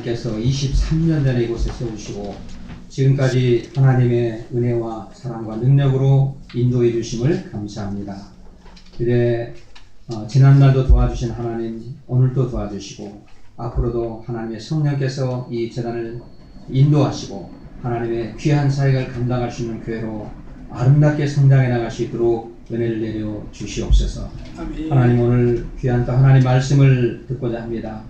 하나님께서 23년 전에 이곳에 세우시고 지금까지 하나님의 은혜와 사랑과 능력으로 인도해 주심을 감사합니다. 그래 지난날도 도와주신 하나님 오늘도 도와주시고 앞으로도 하나님의 성령께서 이 재단을 인도하시고 하나님의 귀한 사역을 감당할 수 있는 교회로 아름답게 성장해 나갈 수 있도록 은혜를 내려 주시옵소서. 하나님 오늘 귀한 또 하나님 말씀을 듣고자 합니다.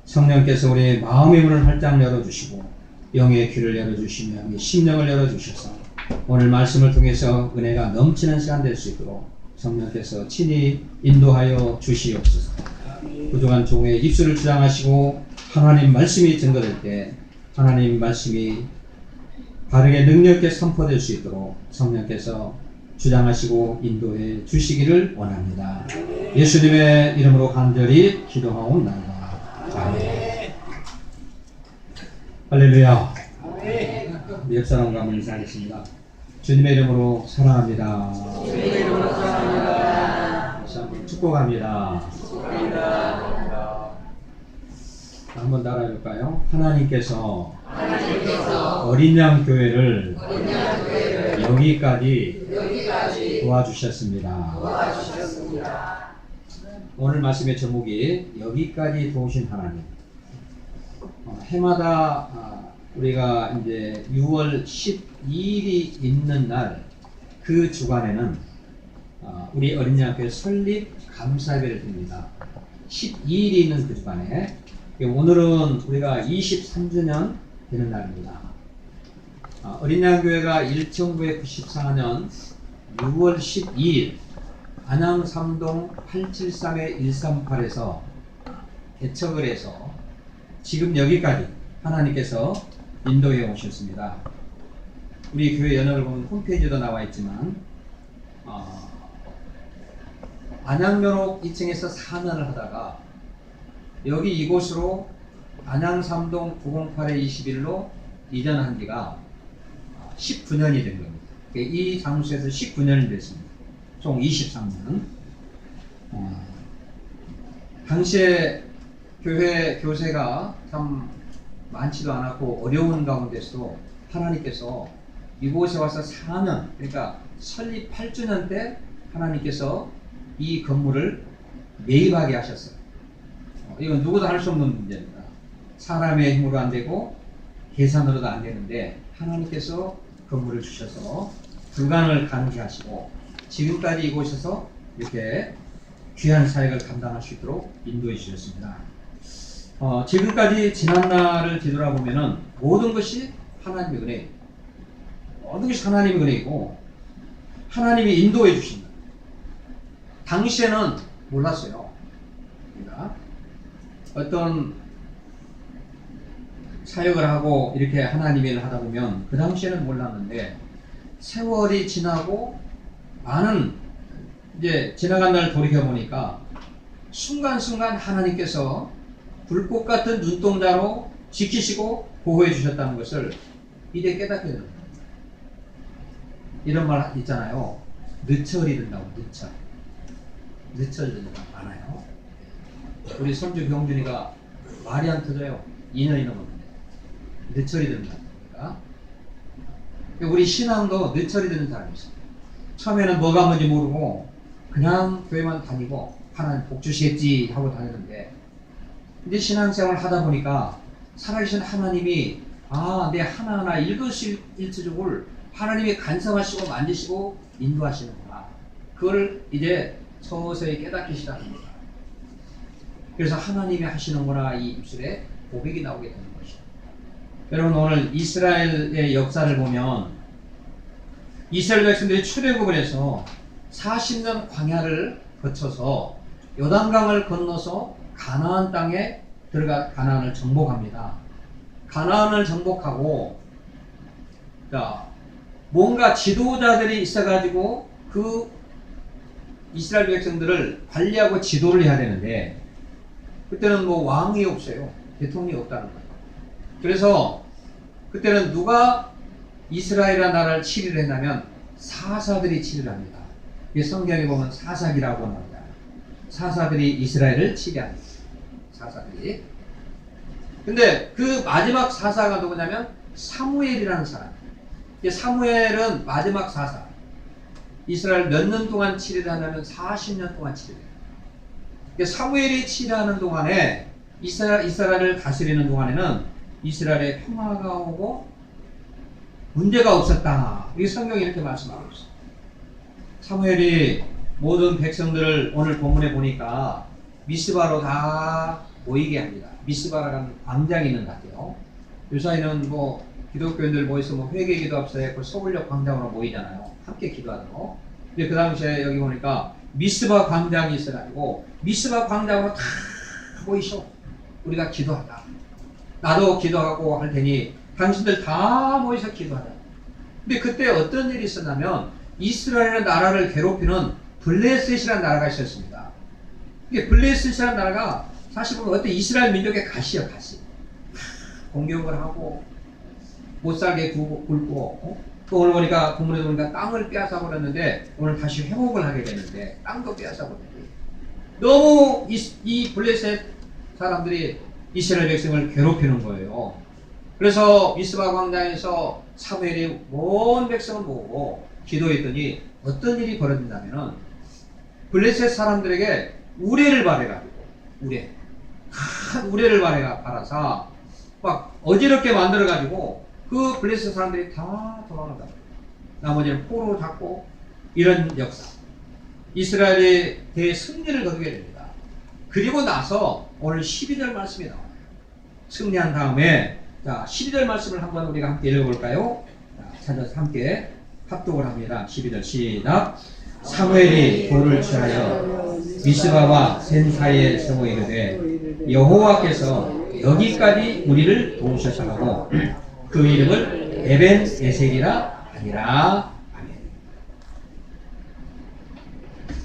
성령께서 우리의 마음의 문을 활짝 열어주시고 영의 귀를 열어주시며 심령을 열어주셔서 오늘 말씀을 통해서 은혜가 넘치는 시간 될 수 있도록 성령께서 친히 인도하여 주시옵소서. 부족한 종의 입술을 주장하시고 하나님 말씀이 증거될 때 하나님 말씀이 바르게 능력있게 선포될 수 있도록 성령께서 주장하시고 인도해 주시기를 원합니다. 예수님의 이름으로 간절히 기도하옵나이다. 아멘. 할렐루야. 옆 사람과 한번 인사하겠습니다. 주님의 이름으로 사랑합니다. 주님의 이름으로 사랑합니다. 다시 한번 축복합니다. 한번 따라해볼까요? 하나님께서 어린 양 교회를 여기까지 도와주셨습니다. 오늘 말씀의 제목이 여기까지 도우신 하나님. 해마다 우리가 이제 6월 12일이 있는 날 그 주간에는 우리 어린 양 교회 설립 감사예배를 드립니다. 12일이 있는 그 주간에 오늘은 우리가 23주년 되는 날입니다. 어린 양 교회가 1994년 6월 12일 안양 3동 873-138에서 개척을 해서 지금 여기까지 하나님께서 인도해 오셨습니다. 우리 교회 연합을 보면 홈페이지도 나와 있지만 안양면옥 2층에서 4년을 하다가 여기 이곳으로 안양 3동 908-21로 이전한 지가 19년이 된 겁니다. 이 장소에서 19년이 됐습니다. 총 23년. 당시에 교회 교세가 참 많지도 않았고 어려운 가운데서도 하나님께서 이곳에 와서 4년, 그러니까 설립 8주년 때 하나님께서 이 건물을 매입하게 하셨어요. 이건 누구도 할 수 없는 문제입니다. 사람의 힘으로 안 되고 계산으로도 안 되는데 하나님께서 건물을 주셔서 불가능을 가능케 하시고 지금까지 이곳에서 이렇게 귀한 사역을 감당할 수 있도록 인도해 주셨습니다. 지금까지 지난날을 뒤돌아보면은 모든 것이 하나님의 은혜, 모든 것이 하나님의 은혜이고 하나님이 인도해 주신다. 당시에는 몰랐어요. 그러니까 어떤 사역을 하고 이렇게 하나님의 일을 하다 보면 그 당시에는 몰랐는데 세월이 지나고 많은 이제 지나간 날 돌이켜 보니까 순간순간 하나님께서 불꽃 같은 눈동자로 지키시고 보호해 주셨다는 것을 이제 깨닫게 됩니다. 이런 말 있잖아요. 늦철이 된다고. 늦철 된다고 많아요. 우리 손주 병준이가 말이 안 터져요. 2년이 넘었는데 늦철이 된다니까. 우리 신앙도 늦철이 되는 사람이 있어요. 처음에는 뭐가 뭔지 모르고 그냥 교회만 다니고 하나님 복 주시겠지 하고 다녔는데 이제 신앙생활을 하다 보니까 살아계신 하나님이 내 하나하나 일거수일투족을 하나님이 간섭하시고 만드시고 인도하시는구나. 그걸 이제 서서히 깨닫기 시작합니다. 그래서 하나님이 하시는구나 이 입술에 고백이 나오게 되는 것이죠. 여러분 오늘 이스라엘의 역사를 보면 이스라엘 백성들이 출애굽을 해서 40년 광야를 거쳐서 요단강을 건너서 가나안 땅에 들어가 가나안을 정복합니다. 가나안을 정복하고 뭔가 지도자들이 있어가지고 그 이스라엘 백성들을 관리하고 지도를 해야 되는데 그때는 뭐 왕이 없어요. 대통령이 없다는 거예요. 그래서 그때는 누가 이스라엘이라는 나라를 치리를 했냐면 사사들이 치리를 합니다. 성경에 보면 사사기라고 합니다. 사사들이 이스라엘을 치리합니다. 사사들이. 근데 그 마지막 사사가 누구냐면 사무엘이라는 사람. 이 사무엘은 마지막 사사. 이스라엘 몇 년 동안 치리를 하냐면 40년 동안 치리를 해요. 사무엘이 치리하는 동안에 이스라엘을 다스리는 동안에는 이스라엘에 평화가 오고 문제가 없었다. 이 성경이 이렇게 말씀하고 있어요. 사무엘이 모든 백성들을 오늘 본문에 보니까 미스바로 다 모이게 합니다. 미스바라는 광장이 있는 것 같아요. 요사이는 뭐 기독교인들 모여서 뭐 회개기도 앞서에 그 서울역 광장으로 모이잖아요. 함께 기도하도록. 근데 그 당시에 여기 보니까 미스바 광장이 있어가지고 미스바 광장으로 다 모이셔. 우리가 기도하자. 나도 기도하고 할 테니 당신들 다 모여서 기도하자. 근데 그때 어떤 일이 있었냐면 이스라엘의 나라를 괴롭히는 블레셋이라는 나라가 있었습니다. 이게 블레셋이라는 나라가 사실 보면 어떤 이스라엘 민족의 가시요, 가시. 공격을 하고 못살게 굴고 또 오늘 보니까 본문에 보니까 땅을 빼앗아 버렸는데 오늘 다시 회복을 하게 되는데 땅도 빼앗아 버렸는데 너무 이 블레셋 사람들이 이스라엘 백성을 괴롭히는 거예요. 그래서 미스바 광장에서 사무엘이 온 백성을 모으고 기도했더니 어떤 일이 벌어진다면은 블레셋 사람들에게 우레를 바래가지고 큰 우레를 바라서 막 어지럽게 만들어가지고 그 블레셋 사람들이 다 도망간다. 나머지는 포로 잡고 이런 역사. 이스라엘이 대승리를 거두게 됩니다. 그리고 나서 오늘 12절 말씀이 나와요. 승리한 다음에 자 12절 말씀을 한번 우리가 함께 읽어볼까요? 자, 찾아서 함께 합독을 합니다. 12절 시작. 사무엘이 돌을 취하여 미스바와 센 사이에 세워 이르되 여호와께서 여기까지 우리를 도우셔서 하고 그 이름을 에벤 에셀이라 하니라. 아멘.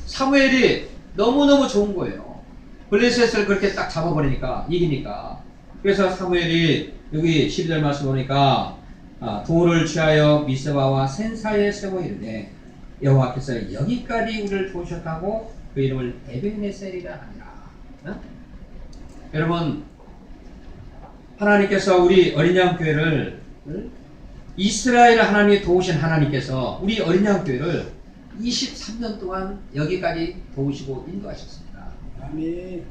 사무엘이 너무너무 좋은 거예요. 블레셋을 그렇게 딱 잡아버리니까 이기니까. 그래서 사무엘이 여기 12절 말씀 보니까 돌을 취하여 미스바와 센 사이에 세워 이르되 여호와께서 여기까지 우리를 도우셨다고 그 이름을 에벤에셀이라 하니라. 여러분 하나님께서 우리 어린 양 교회를 이스라엘 하나님이 도우신 하나님께서 우리 어린 양 교회를 23년 동안 여기까지 도우시고 인도하셨습니다. 아멘.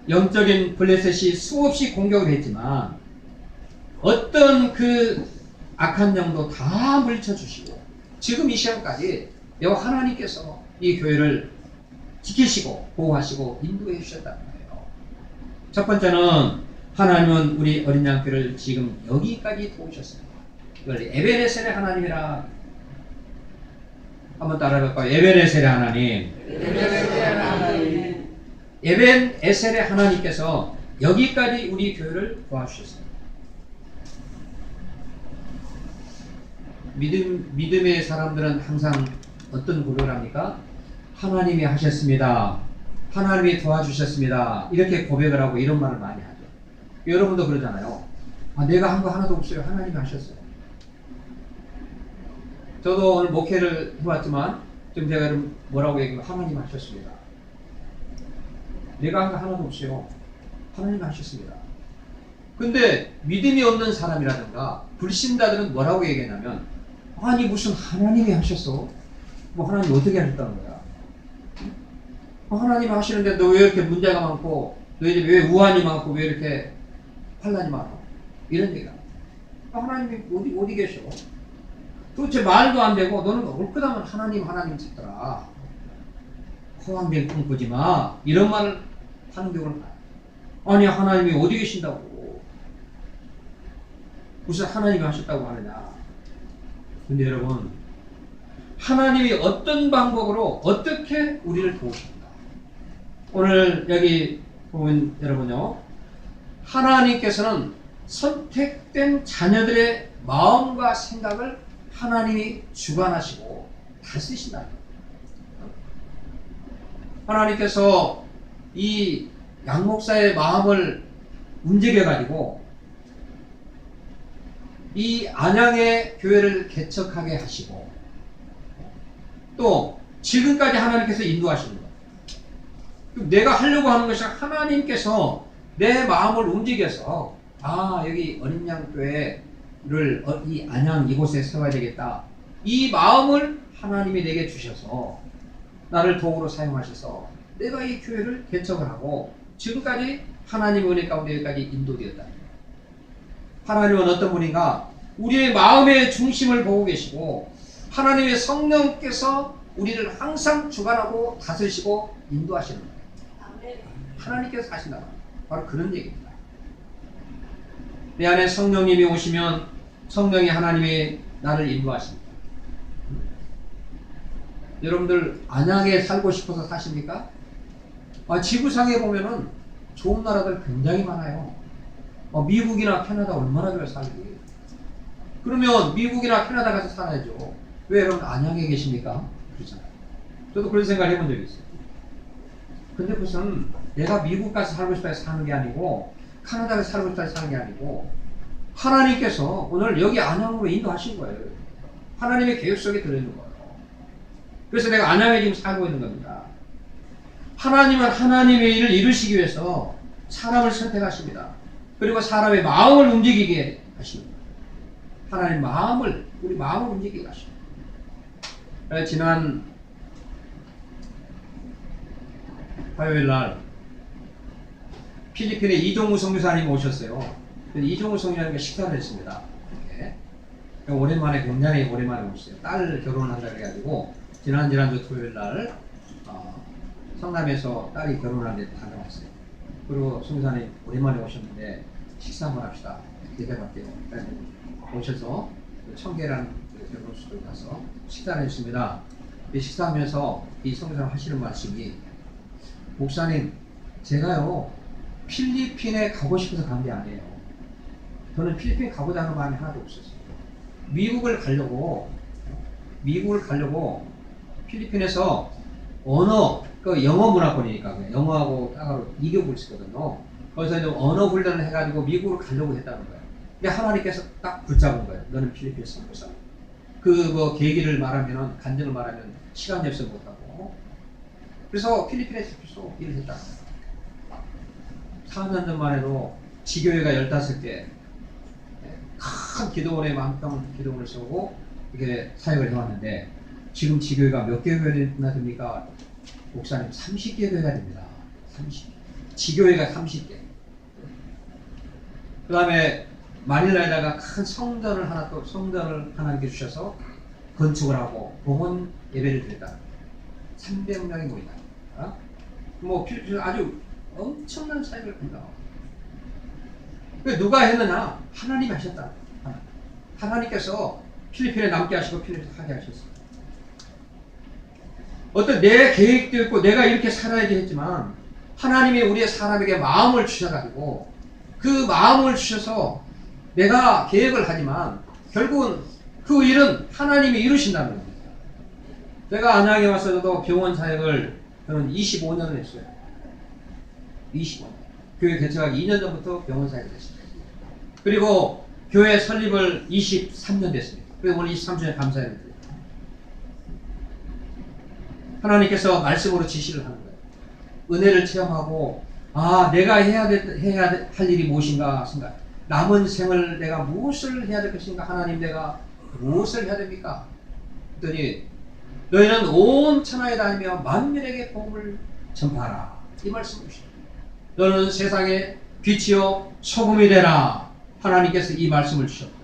영적인 블레셋이 수없이 공격을 했지만 어떤 그 악한 영도 다 물리쳐주시고 지금 이 시간까지 여호와 하나님께서 이 교회를 지키시고 보호하시고 인도해 주셨다는 거예요. 첫 번째는 하나님은 우리 어린 양 교회를 지금 여기까지 도우셨습니다. 이걸 에벤에셀의 하나님이라 한번 따라해볼까요? 에벤에셀의 하나님. 에벤에셀의 하나님께서 여기까지 우리 교회를 도와주셨습니다. 믿음의 사람들은 항상 어떤 고백을 합니까? 하나님이 하셨습니다. 하나님이 도와주셨습니다. 이렇게 고백을 하고 이런 말을 많이 하죠. 여러분도 그러잖아요. 내가 한 거 하나도 없어요. 하나님이 하셨어요. 저도 오늘 목회를 해왔지만 좀 제가 뭐라고 얘기하면 하나님이 하셨습니다. 내가 한 거 하나도 없어요. 하나님이 하셨습니다. 근데 믿음이 없는 사람이라든가 불신자들은 뭐라고 얘기하냐면 아니 무슨 하나님이 하셨어? 뭐 하나님 어떻게 하셨다는 거야? 하나님이 하시는데 너 왜 이렇게 문제가 많고 너희 집에 왜 우환이 많고 왜 이렇게 환난이 많아? 이런 얘기가 하나님이 어디 계셔? 도대체 말도 안 되고 너는 옳거다면 하나님 찾더라. 허황된 꿈 꾸지 마. 이런 말을 하는 경우는 아니 하나님이 어디 계신다고 무슨 하나님이 하셨다고 하느냐. 근데 여러분 하나님이 어떤 방법으로 어떻게 우리를 도우십니까? 오늘 여기 보면 여러분요 하나님께서는 선택된 자녀들의 마음과 생각을 하나님이 주관하시고 다스리신다. 하나님께서 이 양목사의 마음을 움직여 가지고 이 안양의 교회를 개척하게 하시고 또 지금까지 하나님께서 인도하시는 거예요. 내가 하려고 하는 것이 하나님께서 내 마음을 움직여서 여기 어린양교회를 이 안양 이곳에 세워야 되겠다. 이 마음을 하나님이 내게 주셔서 나를 도구로 사용하셔서 내가 이 교회를 개척을 하고 지금까지 하나님의 은혜 가운데 여기까지 인도되었다. 하나님은 어떤 분인가? 우리의 마음의 중심을 보고 계시고 하나님의 성령께서 우리를 항상 주관하고 다스리시고 인도하시는 거예요. 하나님께서 하신다. 바로 그런 얘기입니다. 내 안에 성령님이 오시면 성령이 하나님이 나를 인도하십니다. 여러분들 안양에 살고 싶어서 사십니까? 지구상에 보면은 좋은 나라들 굉장히 많아요. 미국이나 캐나다 얼마나 좋아요 살기. 그러면 미국이나 캐나다 가서 살아야죠. 왜 여러분 안양에 계십니까? 그렇잖아요. 저도 그런 생각을 해본 적이 있어요. 근데 무슨 내가 미국 가서 살고 싶어서 사는 게 아니고 캐나다 가서 살고 싶어서 사는 게 아니고 하나님께서 오늘 여기 안양으로 인도하신 거예요. 하나님의 계획 속에 들어있는 거예요. 그래서 내가 안양에 지금 살고 있는 겁니다. 하나님은 하나님의 일을 이루시기 위해서 사람을 선택하십니다. 그리고 사람의 마음을 움직이게 하십니다. 하나님 마음을, 우리 마음을 움직이게 하십니다. 지난 화요일 날 필리핀에 이종우 선교사님 오셨어요. 이종우 선교사님과 식사를 했습니다. 오랜만에, 굉장히 오랜만에 오셨어요. 딸 결혼을 한다 그래가지고 지난주 토요일 날 성남에서 딸이 결혼하는데 다녀왔어요. 그리고 선교사님 오랜만에 오셨는데 식사 한번 합시다. 대답할게요. 오셔서 청계라는 결혼식을 가서 식사를 했습니다. 식사하면서 이 선교사님 하시는 말씀이, 목사님, 제가요 필리핀에 가고 싶어서 간 게 아니에요. 저는 필리핀 가고자 하는 마음이 하나도 없었어요. 미국을 가려고 필리핀에서 언어, 영어 문화권이니까 영어하고 따로 2교육을 쓰거든요. 거기서 이제 언어 훈련을 해가지고 미국을 가려고 했다는 거예요. 근데 하나님께서 딱 붙잡은 거예요. 너는 필리핀 선교사. 계기를 말하면은, 간증을 말하면 시간이 없어 못하고. 그래서 필리핀에 잡혀서 일을 했다는 거예요. 4년 전만 해도 지교회가 15개, 큰 기도원에 만큼 기도원을 세우고 이렇게 사역을 해왔는데, 지금 지교회가 몇 개회나 됩니까? 목사님 30개회가 됩니다. 30개. 지교회가 30개. 그 다음에 마닐라에다가 큰 성전을 하나님께 주셔서 건축을 하고 봉헌 예배를 드렸다. 300명이 모인다. 필리핀에서 아주 엄청난 사역을 한다. 누가 했느냐? 하나님이 하셨다. 하나님께서 필리핀에 남게 하시고 필리핀에 하게 하셨어요. 어떤 내 계획도 있고 내가 이렇게 살아야지 했지만 하나님이 우리의 사람에게 마음을 주셔가지고 그 마음을 주셔서 내가 계획을 하지만 결국은 그 일은 하나님이 이루신다는 겁니다. 제가 안양에 와서도 병원 사역을 저는 25년을 했어요. 25년. 교회 개척하기 2년 전부터 병원 사역을 했습니다. 그리고 교회 설립을 23년 됐습니다. 그래서 오늘 23주년 감사해요. 하나님께서 말씀으로 지시를 하는 거예요. 은혜를 체험하고 내가 해야 할 일이 무엇인가 생각. 남은 생을 내가 무엇을 해야 될 것인가. 하나님, 내가 무엇을 해야 됩니까? 그랬더니 너희는 온 천하에 다니며 만민에게 복음을 전파하라. 이 말씀을 주십니다. 너는 세상의 빛이요 소금이 되라. 하나님께서 이 말씀을 주셨고,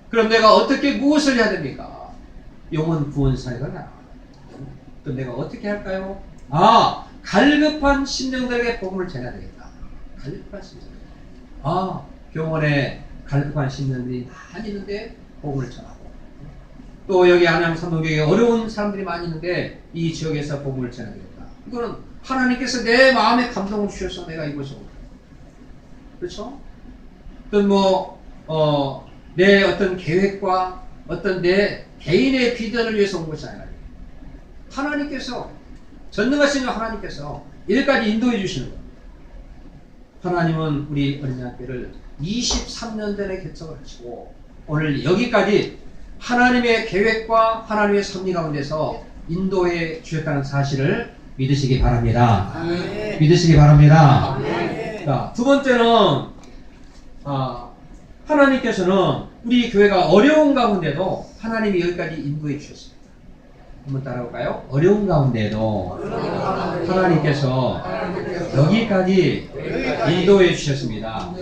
그럼 내가 어떻게 무엇을 해야 됩니까? 영혼 구원 사역을 하라. 또 내가 어떻게 할까요? 갈급한 심령들에게 복음을 전해야 되겠다. 갈급한 심령들. 병원에 갈급한 심령들이 많이 있는데 복음을 전하고, 또 여기 안양 삼동교에 어려운 사람들이 많이 있는데 이 지역에서 복음을 전해야 되겠다. 이거는 하나님께서 내 마음에 감동을 주셔서 내가 이곳에 온 거예요. 그렇죠? 어떤 내 어떤 계획과 어떤 내 개인의 비전을 위해서 온 것이 아니라 하나님께서, 전능하신 하나님께서 이렇게까지 인도해 주시는 거예요. 하나님은 우리 어린이학교를 23년 전에 개척을 하시고 오늘 여기까지 하나님의 계획과 하나님의 섭리 가운데서 인도해 주셨다는 사실을 믿으시기 바랍니다. 믿으시기 바랍니다. 자, 두 번째는 하나님께서는 우리 교회가 어려운 가운데도 하나님이 여기까지 인도해 주셨습니다. 한번 따라볼까요? 어려운 가운데도 하나님께서 여기까지 인도해 주셨습니다.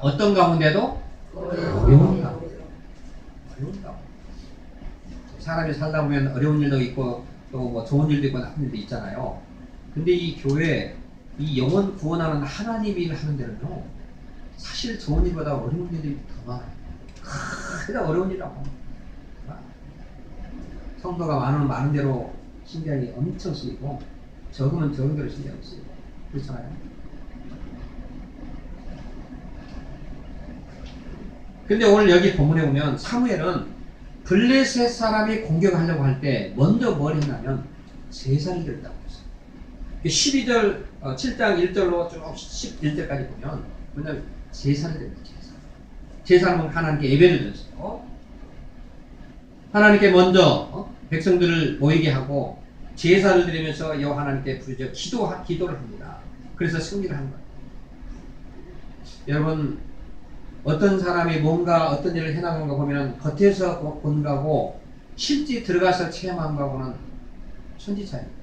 어떤 가운데도? 어려운 가운데. 어려운 가운데. 사람이 살다 보면 어려운 일도 있고 또 뭐 좋은 일도 있고 나쁜 일도 있잖아요. 근데 이 교회, 이 영혼 구원하는 하나님 일을 하는 데는요, 사실 좋은 일보다 어려운 일이 더 많아요. 그냥 어려운 일이라고 합니다. 성도가 많은 대로 신경이 엄청 쓰이고 적으면 적은 대로 신경이 쓰이고 그렇잖아요. 근데 오늘 여기 본문에 보면 사무엘은 블레셋 사람이 공격하려고 할 때 먼저 뭘 했냐면 제사를 드렸다고 했어요. 12절 7장 1절로 쭉 11절까지 보면 뭐냐면 제사를 드립니다. 제사는 하나님께 예배를 드렸어요. 하나님께 먼저 백성들을 모이게 하고 제사를 드리면서 여호와 하나님께 부르짖어 기도를 합니다. 그래서 승리를 하는 거예요. 여러분, 어떤 사람이 뭔가 어떤 일을 해나가는 거 보면 겉에서 본 거고 실제 들어가서 체험한 거하고는 천지 차이입니다.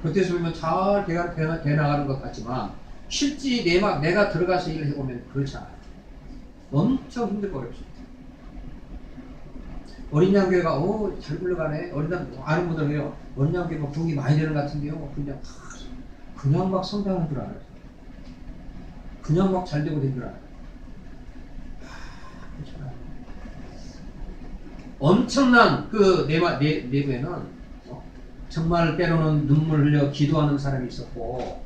겉에서 보면 잘 돼나가는 것 같지만 실제 내가 들어가서 일을 해보면 그렇지 않아요. 엄청 힘들고 어렵습니다. 어린 양교회가 잘 굴러가네. 아는 분들 해요. 어린 양교회가 부흥이 많이 되는 것 같은데요. 그냥 막 성장하는 줄 알아요. 그냥 막 잘 되고 된 줄 알아요. 그렇잖아요. 엄청난 그 내부에는 정말 때로는 눈물 흘려 기도하는 사람이 있었고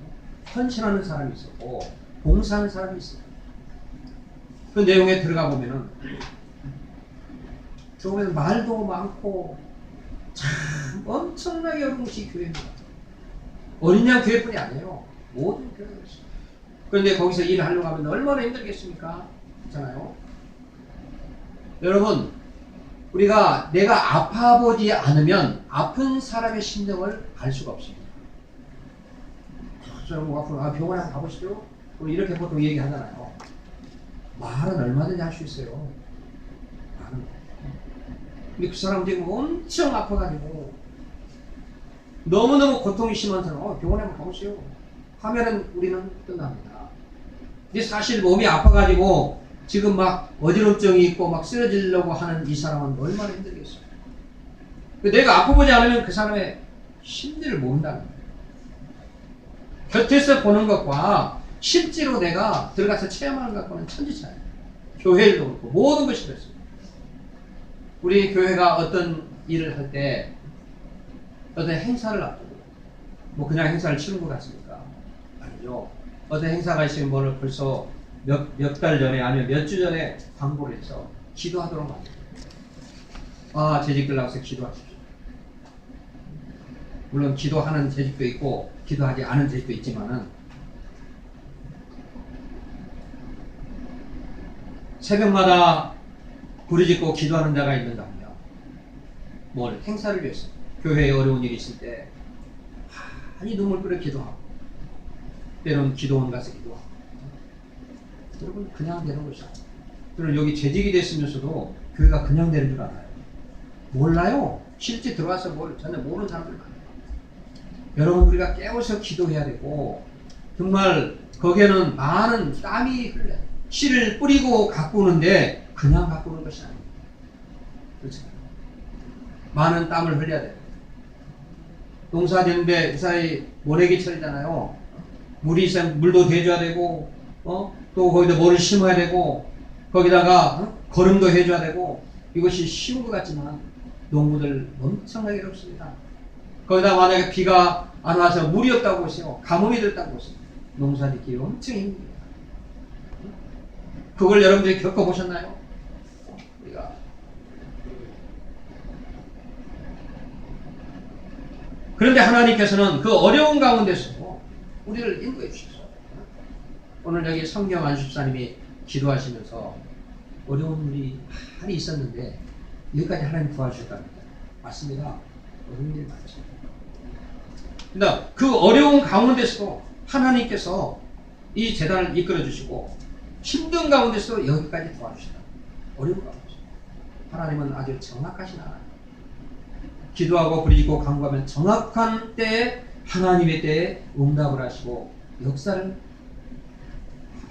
헌신하는 사람이 있었고 봉사하는 사람이 있어요. 그 내용에 들어가 보면은 조금에서 말도 많고 참 엄청나게 어려운 것이 교회입니다. 어린 양 교회뿐이 아니에요. 모든 교회가 있어요. 그런데 거기서 일을 하려고 하면 얼마나 힘들겠습니까? 그렇잖아요. 여러분, 우리가 내가 아파보지 않으면 아픈 사람의 심정을 알 수가 없습니다. 저는 앞으로 병원에 한번 가보시죠. 이렇게 보통 얘기하잖아요. 말은 얼마든지 할 수 있어요. 말은. 근데 그 사람 지금 엄청 아파가지고 너무너무 고통이 심한 사람, 병원에 한번 가보세요. 하면은 우리는 끝납니다. 근데 사실 몸이 아파가지고 지금 막 어지럼증이 있고 막 쓰러지려고 하는 이 사람은 얼마나 힘들겠어요. 내가 아파보지 않으면 그 사람의 심리를 모른다는 거예요. 곁에서 보는 것과 실제로 내가 들어가서 체험하는 것과는 천지 차이예요. 교회일도 그렇고 모든 것이 그렇습니다. 우리 교회가 어떤 일을 할 때 어떤 행사를 앞두고 뭐 그냥 행사를 치는 것 같습니까? 아니죠. 어떤 행사가 있으면 뭐를 벌써 몇 달 전에 아니면 몇 주 전에 광고를 해서 기도하도록 만듭니다. 재직들 나와서 기도하십시오. 물론 기도하는 재직도 있고 기도하지 않은 재직도 있지만은 새벽마다 부르짖고 기도하는 자가 있는가 하면 뭘 행사를 위해서 교회에 어려운 일이 있을 때 많이 눈물 끓여 기도하고 때로는 기도원 가서 기도하고 여러분 그냥 되는 것이 아니에요. 여러분 여기 재직이 됐으면서도 교회가 그냥 되는 줄 알아요. 몰라요. 실제 들어와서 뭘 전혀 모르는 사람들 많아요. 여러분 우리가 깨워서 기도해야 되고 정말 거기에는 많은 땀이 흘러요. 씨를 뿌리고 가꾸는데 그냥 가꾸는 것이 아니에요. 그렇죠? 많은 땀을 흘려야 돼요. 농사 되는데 그 사이 모래기철이잖아요. 물이 있으면 물도 대줘야 되고 또 거기다 뭐를 심어야 되고 거기다가 거름도 해줘야 되고 이것이 쉬운 것 같지만 농부들 엄청나게 어렵습니다. 거기다 만약에 비가 안 와서 물이 없다고 보세요. 가뭄이 됐다고 보세요. 농사 짓기 엄청 힘듭니다. 그걸 여러분들이 겪어보셨나요? 우리가 그런데 하나님께서는 그 어려운 가운데서 우리를 인도해 주셨어요. 오늘 여기 성경 안수사님이 기도하시면서 어려운 일이 많이 있었는데 여기까지 하나님 도와주셨답니다. 맞습니다. 어려운 일이 많죠. 그러니까 그 어려운 가운데서도 하나님께서 이 재단을 이끌어 주시고 힘든 가운데서 여기까지 도와주신다. 어려운 가운데서. 하나님은 아주 정확하신 하나님. 기도하고 부르짖고 간구하면 정확한 때에 하나님의 때에 응답을 하시고 역사를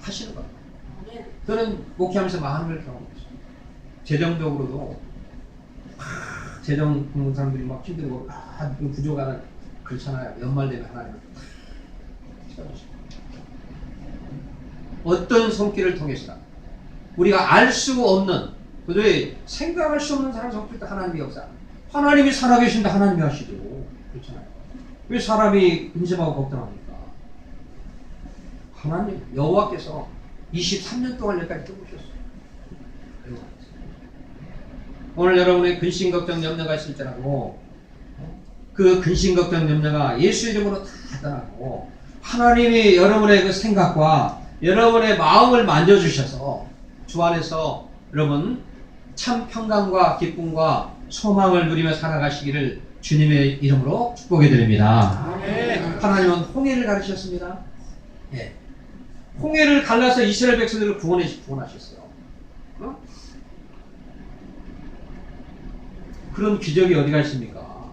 하시는 겁니다. 저는 목회하면서 많은 걸 경험했어요. 재정적으로도 재정 있는 사람들이 막 힘들고 부족하다 그렇잖아요. 연말 되면 하나님은 어떤 손길을 통해서나 우리가 알 수 없는 도저히 생각할 수 없는 사람 손길도 하나님의 역사. 하나님이 살아계신데 하나님이 하시죠. 그렇잖아요. 왜 사람이 근심하고 걱정합니까? 하나님 여호와께서 23년 동안 여기까지 떠오셨어요. 오늘 여러분의 근심 걱정 염려가 있을 때라도 그 근심 걱정 염려가 예수 이름으로 다 떠나고 하나님이 여러분의 그 생각과 여러분의 마음을 만져주셔서 주 안에서 여러분 참 평강과 기쁨과 소망을 누리며 살아가시기를 주님의 이름으로 축복해 드립니다. 하나님은 홍해를 가르쳤습니다. 예. 홍해를 갈라서 이스라엘 백성들을 구원하셨어요. 어? 그런 기적이 어디가 있습니까?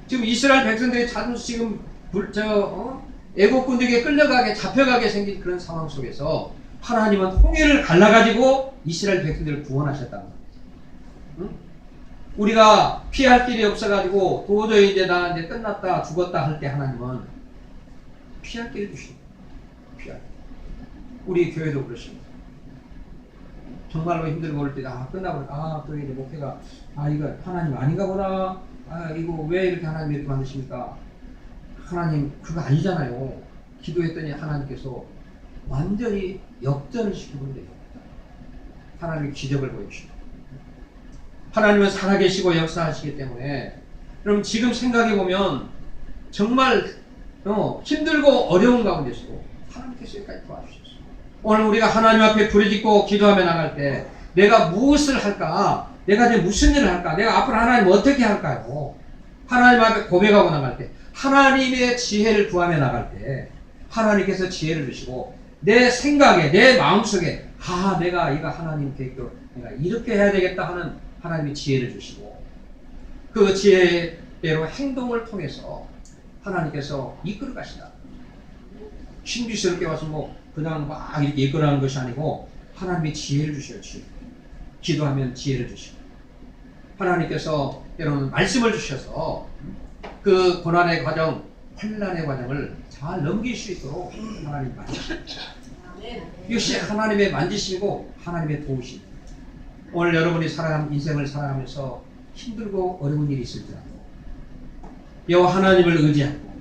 지금 이스라엘 백성들이 지금 애국군에게 끌려가게 잡혀가게 생긴 그런 상황 속에서 하나님은 홍해를 갈라가지고 이스라엘 백성들을 구원하셨다는 거예요. 응? 우리가 피할 길이 없어가지고 도저히 이제 나 이제 끝났다 죽었다 할 때 하나님은 피할 길을 주십니다. 피할 길. 우리 교회도 그렇습니다. 정말로 힘들고 그럴 때 끝나고 또 이제 목회가 이거 하나님 아닌가 보다. 이거 왜 이렇게 하나님이 이렇게 만드십니까? 하나님 그거 아니잖아요. 기도했더니 하나님께서 완전히 역전을 시키면 돼요. 하나님이 기적을 보여주십니다. 하나님은 살아계시고 역사하시기 때문에 그럼 지금 생각해보면 정말 힘들고 어려운 가운데서도 하나님께서 여기까지 도와주셨어요. 오늘 우리가 하나님 앞에 부르짖고 기도하며 나갈 때 내가 무엇을 할까? 내가 이제 무슨 일을 할까? 내가 앞으로 하나님 어떻게 할까요? 하나님 앞에 고백하고 나갈 때 하나님의 지혜를 구하며 나갈 때 하나님께서 지혜를 주시고 내 생각에 내 마음속에 내가 이거 하나님 계획대로 내가 이렇게 해야 되겠다 하는 하나님의 지혜를 주시고 그 지혜대로 행동을 통해서 하나님께서 이끌어 가시다. 신비스럽게 와서 그냥 막 이렇게 이끌어가는 것이 아니고 하나님의 지혜를 주셔요. 기도하면 지혜를 주시고 하나님께서 여러분 말씀을 주셔서 그 고난의 과정, 환난의 과정을 잘 넘길 수 있도록 하나님 만지십니다. 이것이 하나님의 만지시고 하나님의 도우심. 오늘 여러분이 인생을 살아가면서 힘들고 어려운 일이 있을지라도 여호와 하나님을 의지하고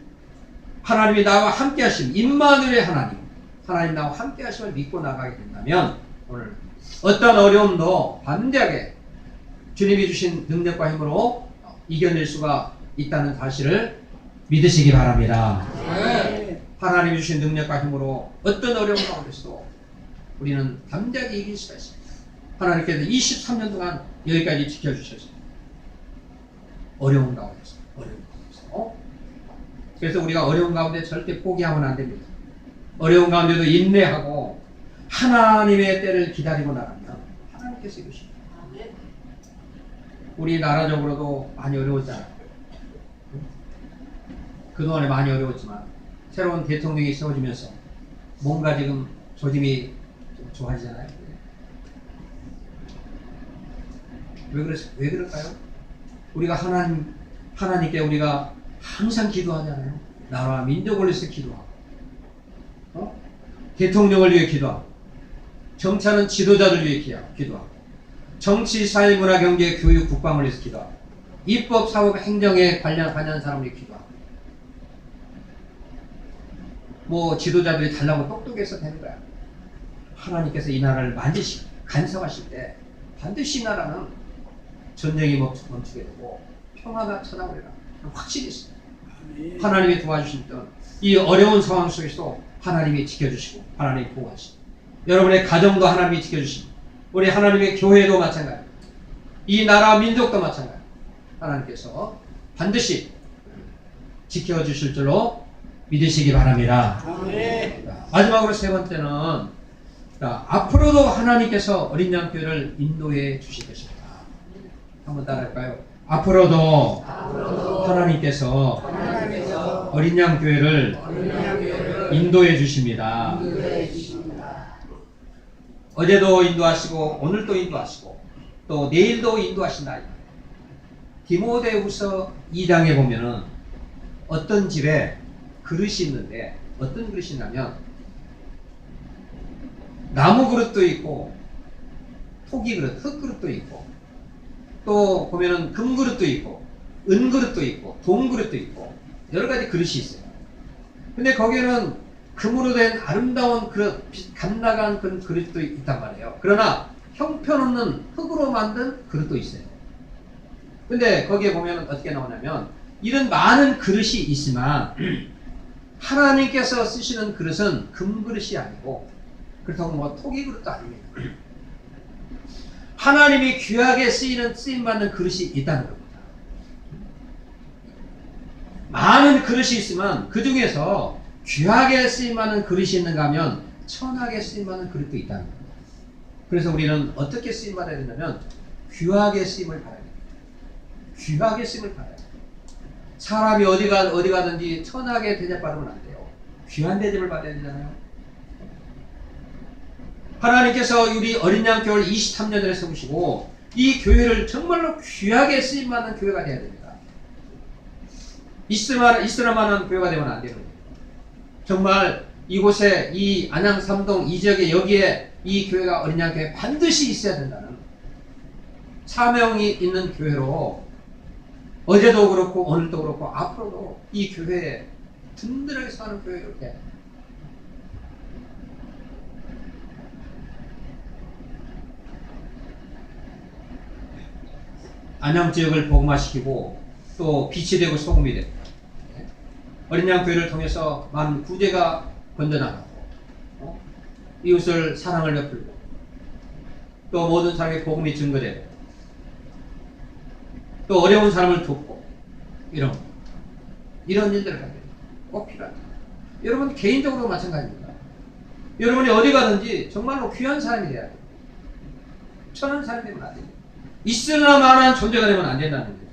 하나님이 나와 함께 하심 임마누엘의 하나님 나와 함께 하심을 믿고 나가게 된다면 오늘 어떤 어려움도 반대하게 주님이 주신 능력과 힘으로 이겨낼 수가 있다는 사실을 믿으시기 바랍니다. 하나님이 주신 능력과 힘으로 어떤 어려움 가운데서도 우리는 담대하게 이길 수가 있습니다. 하나님께서 23년 동안 여기까지 지켜주셨습니다. 어려운 가운데서. 그래서 우리가 어려운 가운데 절대 포기하면 안 됩니다. 어려운 가운데도 인내하고 하나님의 때를 기다리고 나가면 하나님께서 이루십니다. 우리 나라적으로도 많이 어려웠잖아요. 그동안에 많이 어려웠지만 새로운 대통령이 세워지면서 뭔가 지금 조짐이 좀 좋아지잖아요. 왜 그럴까요? 우리가 하나님께 우리가 항상 기도하잖아요. 나라와 민족을 위해서 기도하고 대통령을 위해 기도하고 정치하는 지도자들 위해 기도하고 정치, 사회, 문화, 경제, 교육, 국방을 위해서 기도하고 입법, 사법, 행정에 관여한 사람을 위해 기도하고 지도자들이 달라고 똑똑해서 되는 거야. 하나님께서 이 나라를 만지시고 간섭하실 때 반드시 이 나라는 전쟁이 멈추게 되고 평화가 찾아오리라 확실히 있습니다. 하나님이 도와주시던 이 어려운 상황 속에서 하나님이 지켜주시고 하나님이 보호하시고 여러분의 가정도 하나님이 지켜주시고 우리 하나님의 교회도 마찬가지 이 나라 민족도 마찬가지 하나님께서 반드시 지켜주실 줄로 믿으시기 바랍니다. 아멘. 마지막으로 세 번째는 앞으로도 하나님께서 어린 양 교회를 인도해 주실 것입니다. 한번 따라할까요? 앞으로도 하나님께서 어린 양 교회를 인도해 주십니다. 어제도 인도하시고 오늘도 인도하시고 또 내일도 인도하신다. 디모데후서 2장에 보면은 어떤 집에 그릇이 있는데 어떤 그릇이 있냐면 나무 그릇도 있고 토기 그릇, 흙 그릇도 있고 또 보면은 금 그릇도 있고 은 그릇도 있고 동 그릇도 있고 여러 가지 그릇이 있어요. 근데 거기에는 금으로 된 아름다운 그릇, 감 나간 그런 그릇도 있단 말이에요. 그러나 형편없는 흙으로 만든 그릇도 있어요. 근데 거기에 보면 어떻게 나오냐면 이런 많은 그릇이 있지만 하나님께서 쓰시는 그릇은 금 그릇이 아니고 그렇다고 뭐 토기 그릇도 아닙니다. 하나님이 귀하게 쓰임받는 그릇이 있다는 겁니다. 많은 그릇이 있으면 그 중에서 귀하게 쓰임받는 그릇이 있는가 하면 천하게 쓰임받는 그릇도 있다는 겁니다. 그래서 우리는 어떻게 쓰임받아야 되냐면 귀하게 쓰임을 받아야 됩니다. 귀하게 쓰임을 받아야 돼요. 사람이 어디 가든지 천하게 대접받으면 안 돼요. 귀한 대접을 받아야 되잖아요. 하나님께서 우리 어린 양 교회를 23년을 세우시고 이 교회를 정말로 귀하게 쓰임받는 교회가 되어야 됩니다. 있으나마는 교회가 되면 안 되는 거예요. 정말 이곳에 이 안양 삼동 이 지역에 여기에 이 교회가 어린 양 교회 반드시 있어야 된다는 사명이 있는 교회로 어제도 그렇고 오늘도 그렇고 앞으로도 이 교회에 든든하게 사는 교회로 이렇게 안양 지역을 복음화시키고 또 빛이 되고 소금이 되고 어린 양 교회를 통해서 많은 구제가 건져나가고 이웃을 사랑을 베풀고 또 모든 사람에게 복음이 증거되고 또 어려운 사람을 돕고 이런 일들을 하게 꼭 필요합니다. 여러분 개인적으로 마찬가지입니다. 여러분이 어디 가든지 정말로 귀한 사람이 돼야 돼요. 천한 사람이 되면 안 돼요. 있으나마나 존재가 되면 안 된다는 거예요.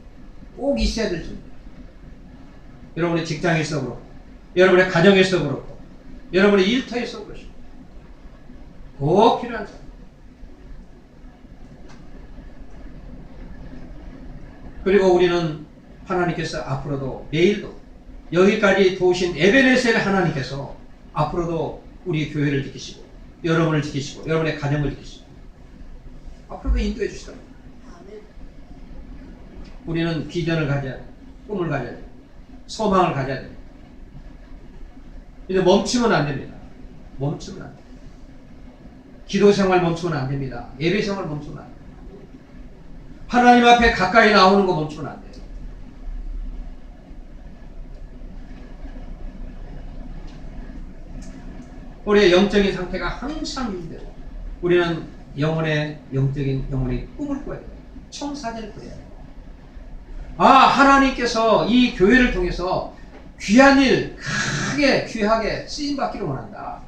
꼭 있어야 될 존재. 여러분의 직장에서 그렇고 여러분의 가정에서 그렇고 여러분의 일터에서 그렇고 꼭 필요한 사람. 그리고 우리는 하나님께서 앞으로도 내일도 여기까지 도우신 에베네셀 하나님께서 앞으로도 우리 교회를 지키시고 여러분을 지키시고 여러분의 가정을 지키시고 앞으로도 인도해 주실 겁니다. 우리는 비전을 가져야 돼. 꿈을 가져야 돼. 소망을 가져야 돼. 이제 멈추면 안 됩니다. 멈추면 안 돼. 기도 생활 멈추면 안 됩니다. 예배 생활 멈추면 안 돼. 하나님 앞에 가까이 나오는 거 멈추면 안 돼요. 우리의 영적인 상태가 항상 유지되고 우리는 영혼의 꿈을 꿔야 돼요. 청사진을 꿔야 돼요. 하나님께서 이 교회를 통해서 귀한 일, 크게 귀하게 쓰임받기를 원한다.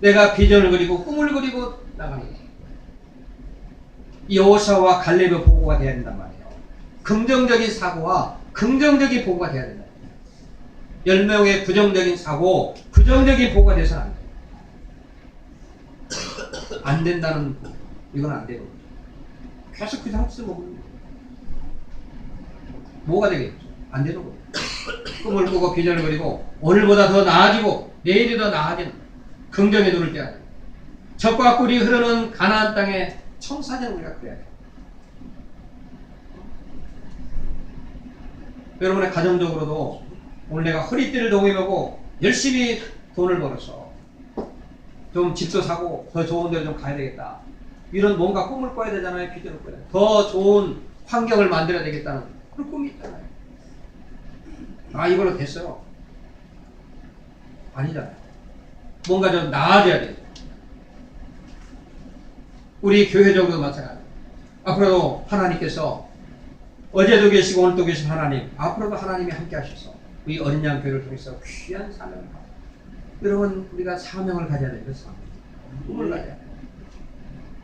내가 비전을 그리고 꿈을 그리고 나가는 거예요. 여호수아와 갈렙의 보고가 되어야 된단 말이에요. 긍정적인 사고와 긍정적인 보고가 되어야 된다. 10명의 부정적인 사고, 부정적인 보고가 돼서는 안 돼요. 안 된다는 보고, 이건 안 되는 거죠. 계속 그 상태에서 먹는 거예요. 뭐가 되겠죠? 안 되는 거예요. 꿈을 꾸고 비전을 그리고 오늘보다 더 나아지고 내일이 더 나아지는 긍정의 눈을 떼야 돼요. 적과 꿀이 흐르는 가나안 땅에 청사진을 우리가 그려야 돼요. 여러분의 가정적으로도 오늘 내가 허리띠를 동여매고 열심히 돈을 벌어서 좀 집도 사고 더 좋은 데로 좀 가야 되겠다. 이런 뭔가 꿈을 꿔야 되잖아요. 비전을 꿔야 돼요. 더 좋은 환경을 만들어야 되겠다는 그런 꿈이 있잖아요. 이걸로 됐어요. 아니잖아요. 뭔가 좀 나아져야 돼요. 우리 교회적으로도 마찬가지예요. 앞으로도 하나님께서 어제도 계시고 오늘도 계신 하나님, 앞으로도 하나님이 함께 하셔서 우리 어린 양 교회를 통해서 귀한 사명을 가져. 여러분 우리가 사명을 가져야 되는 사명. 꿈을 가져야 돼.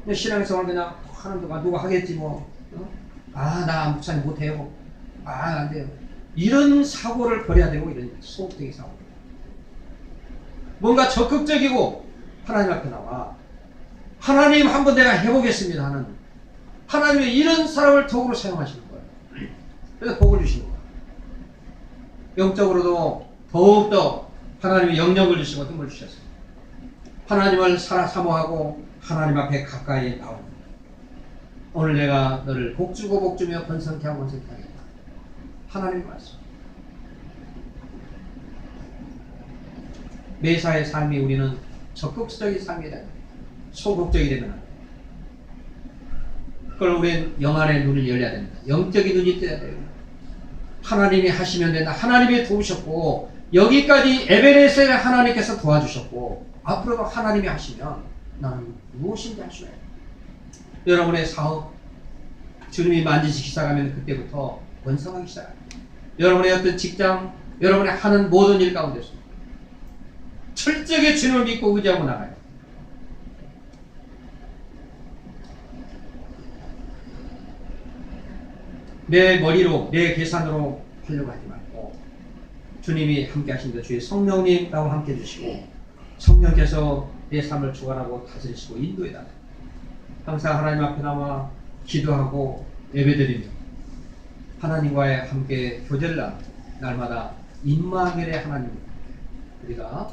그냥 신앙생활 그냥 하는 동안 누가 하겠지 뭐. 나 목사님 못해요. 안 돼요. 이런 사고를 버려야 되고 이런 소극적인 사고. 뭔가 적극적이고 하나님 앞에 나와. 하나님 한번 내가 해보겠습니다 하는 하나님의 이런 사람을 도구로 사용하시는 거예요. 그래서 복을 주시는 거예요. 영적으로도 더욱더 하나님의 영역을 주시고 힘을 주셨어요. 하나님을 사모하고 하나님 앞에 가까이 나오는 거예요. 오늘 내가 너를 복주고 복주며 번성케 하고 번성케 하겠다. 하나님 말씀. 매사의 삶이 우리는 적극적인 삶이 되는 소극적이 되면 안 돼. 그걸 우리는 영안의 눈을 열려야 됩니다. 영적인 눈이 떠야 돼요. 하나님이 하시면 된다. 하나님이 도우셨고 여기까지 에베레스트에 하나님께서 도와주셨고 앞으로도 하나님이 하시면 나는 무엇인지 할 수 있어요. 여러분의 사업 주님이 만지시기 시작하면 그때부터 번성하기 시작합니다. 여러분의 어떤 직장 여러분의 하는 모든 일 가운데서 철저하게 주님을 믿고 의지하고 나가요. 내 머리로 내 계산으로 하려고 하지 말고 주님이 함께 하신다. 주의 성령님 나와 함께 해주시고 성령께서 내 삶을 주관하고 다스리시고 인도해달라. 항상 하나님 앞에 나와 기도하고 예배드리며 하나님과의 함께 교제를 나누고 날마다 임마누엘의 하나님 우리가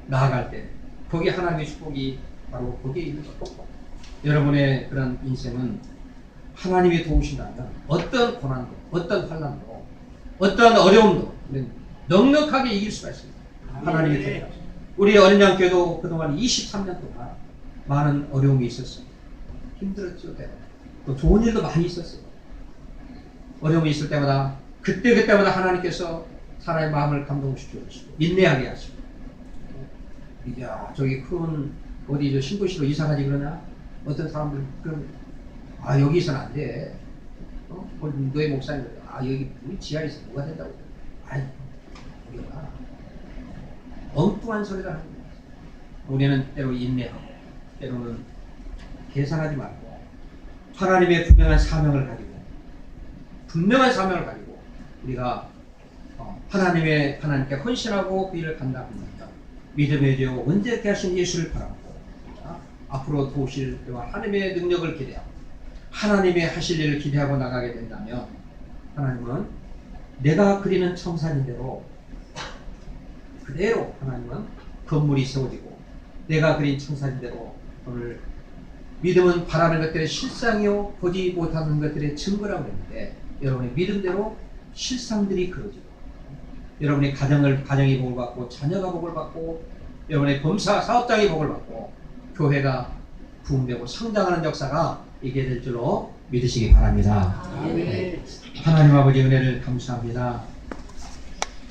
나아갈 때 거기 하나님의 축복이 바로 거기에 있는 거고 여러분의 그런 인생은 하나님이 도우신다면 어떤 고난도 어떤 환난도 어떤 어려움도 넉넉하게 이길 수가 있습니다. 하나님이 도우신다. 우리 어린 양교회도 그동안 23년 동안 많은 어려움이 있었어요. 힘들었죠. 또 좋은 일도 많이 있었어요. 어려움이 있을 때마다 그때마다 하나님께서 사람의 마음을 감동시켜 주시고 인내하게 하시고 야 저기 큰 어디 저 신도시로 이사 가지 그러냐? 어떤 사람들 그런 여기 있어는 안 돼. 너의 목사님 여기 우리 지하에 있어 뭐가 된다고? 우리가 엉뚱한 소리를 하는 거야. 우리는 때로 인내하고 때로는 계산하지 말고 하나님의 분명한 사명을 가지고 우리가 하나님께 헌신하고 그 일을 감당합니다. 믿음의 되어 원죄케 하신 예수를 바라보고 앞으로 도우실 때와 하나님의 능력을 기대하고 하나님의 하실 일을 기대하고 나가게 된다면 하나님은 내가 그리는 청산인대로 그대로 하나님은 건물이 세워지고 내가 그린 청산인대로 오늘 믿음은 바라는 것들의 실상이요 보지 못하는 것들의 증거라고 했는데 여러분의 믿음대로 실상들이 그려지고 여러분의 가정이 복을 받고 자녀가 복을 받고 여러분의 범사 사업장이 복을 받고 교회가 부흥되고 성장하는 역사가 있게 될 줄로 믿으시기 바랍니다. 아멘. 하나님 아버지 은혜를 감사합니다.